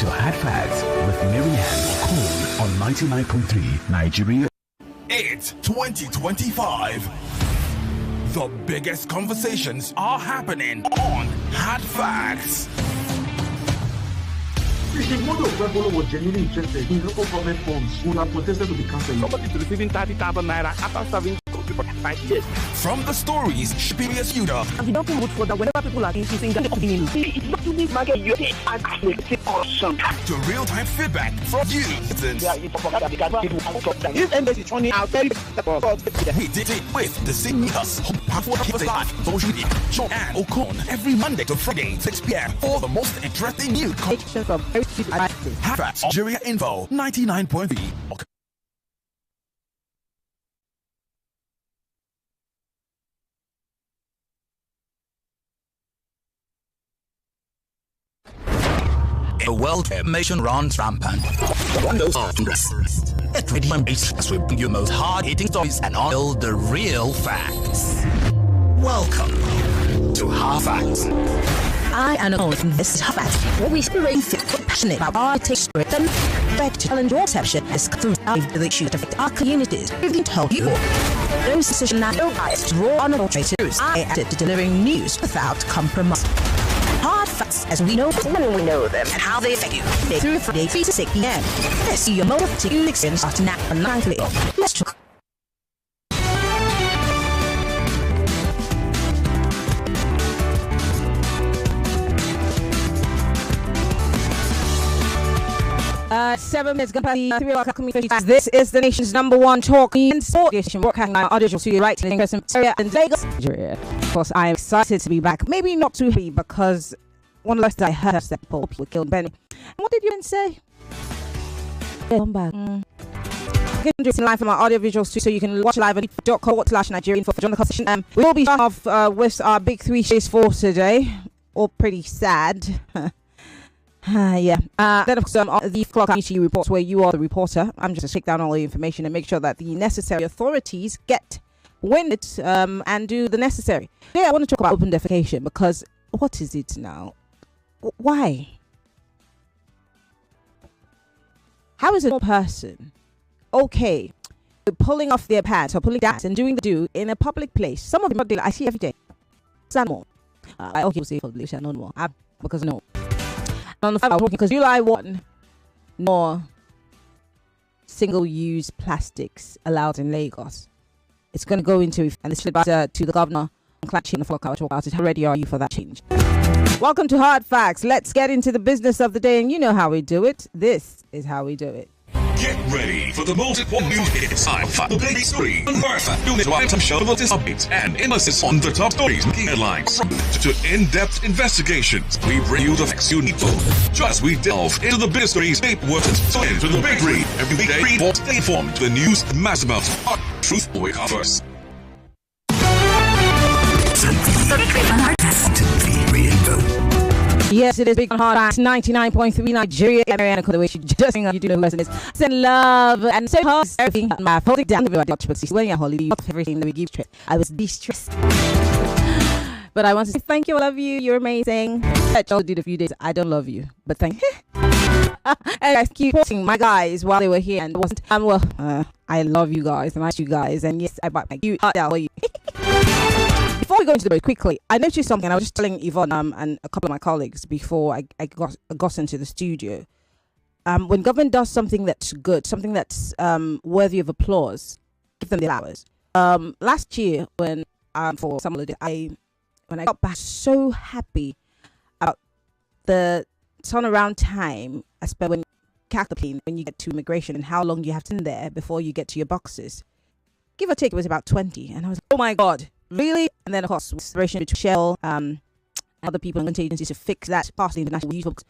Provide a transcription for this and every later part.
to Hard Facts with Maryann Okon on 99.3 Nigeria. It's 2025. The biggest conversations are happening on Hard Facts. If Modo Pebolo was genuinely interested in local government funds, would have protested to be cancelled. Somebody is receiving 30,000 naira after serving people 5 years. From the stories Superior Suda. And we don't vote for that whenever people are increasing the opinion. It's not to make market you and awesome. To real-time feedback from you. This embassy is running out very We did it with the seniors. Powerful live social media. Maryann Okon every Monday to Friday, 6 p.m. for the most interesting news. from very stupid ideas. Hard Facts Nigeria Info 99.3. The world information runs rampant. Those are Get ready and brace as we bring you most hard-hitting stories and all the real facts. Welcome to Hard Facts. I am Okon, and this is Hard Facts, where we really feel passionate about our takes and back to challenge your perception as through the issues that affect our communities. We've been told you no decision and no bias, raw unadulterated news. I added to delivering news without compromise. Hard Facts, as we know when we know them and how they affect you. Day through Friday, 3 to 6 p.m. Let's see your motivating experience starting now and nightly. Let's talk. Seven minutes gonna be 3 o'clock. This is the nation's #1 talk and sport station, broadcasting our audio studio right in Area and Lagos, Nigeria. Of course, I am excited to be back. Maybe not too happy because one of the last I heard that people killed Benny. And what did you even say? Come back. Getting this live from our audio visual studio, so you can watch live on youtube.com/Nigerian for join the conversation. We will be starting off with our big 3 shows for today. All pretty sad. Yeah. Then of course on the clock community reports, where you are the reporter. I'm just to take down all the information and make sure that the necessary authorities get wind it and do the necessary. Today I want to talk about open defecation, because what is it now? Why? How is a person okay pulling off their pants or pulling that and doing the do in a public place? Some of them I see every day. More. I okay say public, no more. Because no. On the 5 talking because July 1, more single-use plastics allowed in Lagos. It's going to go into, and this is about to the governor on climate change. Talk about it. How ready are you for that change? Welcome to Hard Facts. Let's get into the business of the day, and you know how we do it. This is how we do it. Get ready for the most important news hits. The big story. Unearth unit item show about this updates and emphasis on the top stories, key headlines. To in-depth investigations, we bring you the facts you need to know. Just we delve into the big stories, so into the big read. Every weekday, stay informed. The news matters about our truth we covers. Yes, it is big on Hard Facts 99.3 Nigeria. Maryann Okon, the way she just you do know who person is. Send love and so hard. Everything my holding down everybody. When you're holiday, everything that we give stress. I was distressed. But I want to say thank you. I love you. You're amazing. I told you a few days. I don't love you, but thank you. And I keep supporting my guys while they were here, and it wasn't. I love you guys, and I like you guys, and yes, I bought my cute heart out for you. Before we go into the break, quickly, I noticed something. I was just telling Yvonne and a couple of my colleagues before I got into the studio. When government does something that's good, something that's worthy of applause, give them the flowers. Last year, when for some holiday, when I got back, so happy about the turnaround time, especially when you get to immigration and how long you have to in there before you get to your boxes. Give or take, it was about 20, and I was like, oh my god. Really? And then, of course, collaboration between Shell and other people and agencies to fix that past the international use books.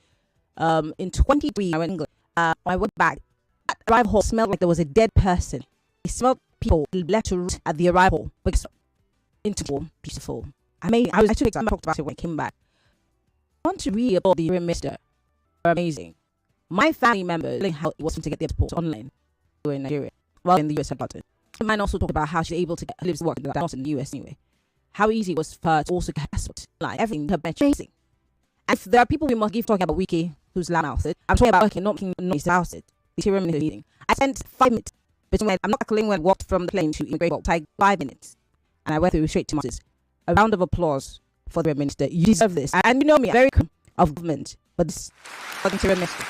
In 23, I went to England. I went back. At the arrival hall, smelled like there was a dead person. I smelled people left to rot at the arrival. But it's beautiful. I talked about it when I came back. I want to really applaud the minister. They're amazing. My family members telling how it was to get the airport online in Nigeria, while in the US about it. I might also talk about how she's able to get lives work not in the US anyway. How easy it was for her to also get passport. Like everything, her bench amazing. And if there are people we must give talking about Wiki, who's loud-mouthed. I'm talking about working, not making noise about it. The meeting. I spent 5 minutes between when I'm not calculating when I walked from the plane to immigration. It took 5 minutes. And I went through straight to Moses. A round of applause for the Prime Minister. You deserve this. And you know me, I'm very of government. But this wasn't the Prime Minister.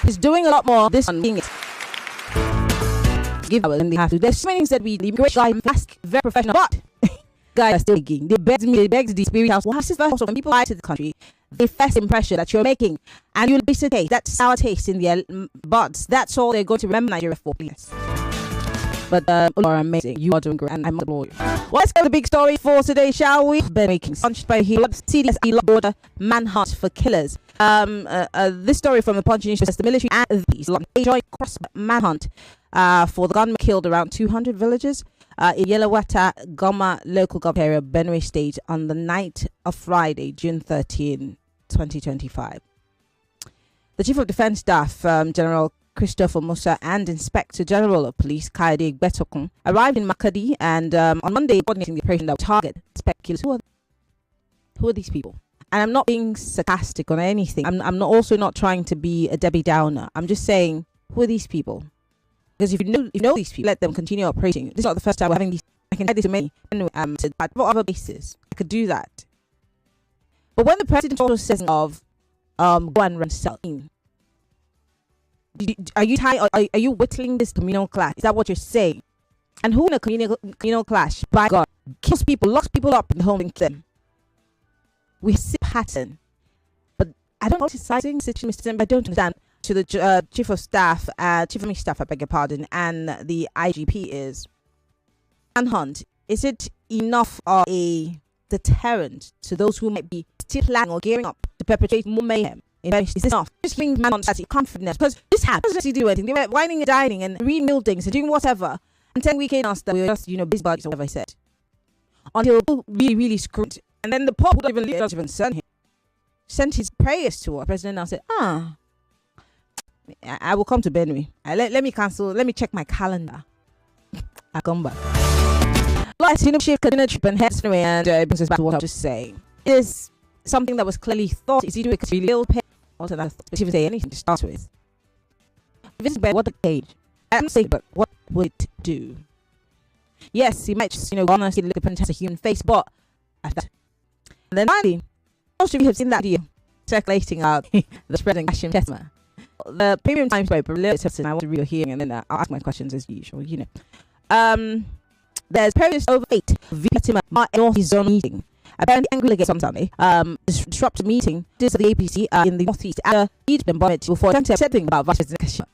He's doing a lot more this one being it. Give hours and they have to. There's so many things that we the immigration guy ask, very professional, but guys are still begging. They begged the Spirit House. What's this first? So when people lie to the country, the first impression that you're making, and you'll be taste that sour taste in their butts. That's all they're going to remember Nigeria for, please. But you are amazing. You are doing great, and I must applaud you. Well, let's get to the big story for today, shall we? Ben making punched by here. CDS border manhunt for killers. This story from the Punch news says the military and the joint cross manhunt for the gunman killed around 200 villagers in Yelawata, Goma local government area, Benue State, on the night of Friday, June 13, 2025. The Chief of Defence Staff, General Christopher Musa, and Inspector General of Police Maryann Okon arrived in Makadi and on Monday coordinating the operation that would target speculators. Who are these people? And I'm not being sarcastic on anything. I'm not trying to be a Debbie Downer. I'm just saying, who are these people? Because if you know these people, let them continue operating. This is not the first time we're having these. I can say this to many. But what other bases I could do that? But when the president also says of go and run selling, are you tired? Are you whittling this communal clash? Is that what you're saying? And who in a communal clash, by God, kills people, locks people up in the home and kills them? We see a pattern. But I don't criticizing situation, but I don't understand. To the Chief of Staff, I beg your pardon, and the IGP is manhunt. Is it enough of a deterrent to those who might be still planning or gearing up to perpetrate more mayhem? Is this enough? Just giving manhunt as a confidence, because this happens to do anything. They were whining and dining and rebuilding things and doing whatever, and telling weekend us that we were just busybodies or whatever I said. Until really, really screwed, and then the Pope who don't even concern him sent his prayers to our president and said, I will come to Benue. Let me cancel. Let me check my calendar. I'll come back. Let's shift Kaduna trip and heads away, and it brings us back to what I was just saying. It is something that was clearly thought. Is he doing because he little pay? Also, that even say anything to start with. This is what the cage. I'm saying, but what would it do? Yes, he might just honestly look at a human face, but after that. And then finally, most of you have seen that video circulating out the spreading Kashim Chesma. The Premium Times paper, I want to read your hearing, and then I'll ask my questions as usual. There's periods over 8 via Maryann his own meeting. Apparently, angry against some Sunday. Disrupted meeting. This is the APC in the northeast. After each bombardment before attempting to say something about Vice President Kashima.